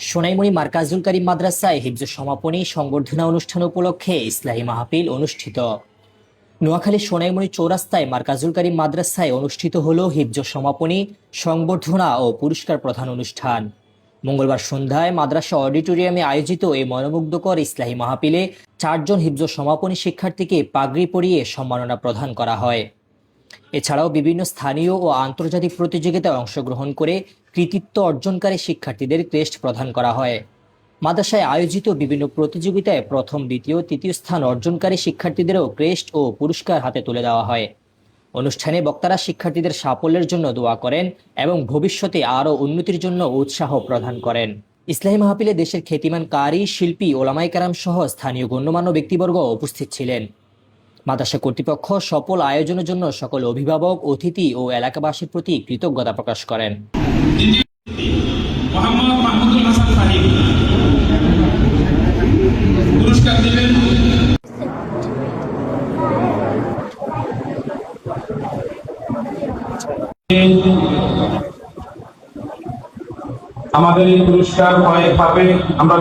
সোনাইমুড়ি মার্কাজুল কারীম মাদ্রাসায় হিফজ সমাপনী সংবর্ধনা অনুষ্ঠান উপলক্ষে ইসলাহি মাহফিল অনুষ্ঠিত। নোয়াখালীর সোনাইমুড়ি চৌরাস্তায় মার্কাজুল কারীম মাদ্রাসায় অনুষ্ঠিত হলো হিফজ সমাপনী সংবর্ধনা ও পুরস্কার প্রদান অনুষ্ঠান। মঙ্গলবার সন্ধ্যায় মাদ্রাসা অডিটোরিয়ামে আয়োজিত এই মনোমুগ্ধকর ইসলাহি মাহফিলে 4 জন হিফজ সমাপনী শিক্ষার্থীকে পাগড়ি পরিয়ে সম্মাননা প্রদান করা হয়। এছাড়াও বিভিন্ন স্থানীয় ও আন্তর্জাতিক প্রতিযোগিতায় অংশগ্রহণ করে কৃতিত্ব অর্জনকারী শিক্ষার্থীদের ক্রেস্ট প্রদান করা হয়। মাদ্রাসায় আয়োজিত বিভিন্ন প্রতিযোগিতায় প্রথম, দ্বিতীয়, তৃতীয় স্থান অর্জনকারী শিক্ষার্থীদেরও ক্রেস্ট ও পুরস্কার হাতে তুলে দেওয়া হয়। অনুষ্ঠানে বক্তারা শিক্ষার্থীদের সাফল্যের জন্য দোয়া করেন এবং ভবিষ্যতে আরও উন্নতির জন্য উৎসাহ প্রদান করেন। ইসলাহি মাহফিলে দেশের খ্যাতিমান কারি, শিল্পী, ওলামায়ে কেরাম সহ স্থানীয় গণ্যমান্য ব্যক্তিবর্গ উপস্থিত ছিলেন। মাদ্রাসা কর্তৃপক্ষ সফল আয়োজনের জন্য সকল অভিভাবক, অতিথি ও এলাকাবাসীর প্রতি কৃতজ্ঞতা প্রকাশ করেন। আমাদের এই পুরস্কার কয়েকভাবে আমরা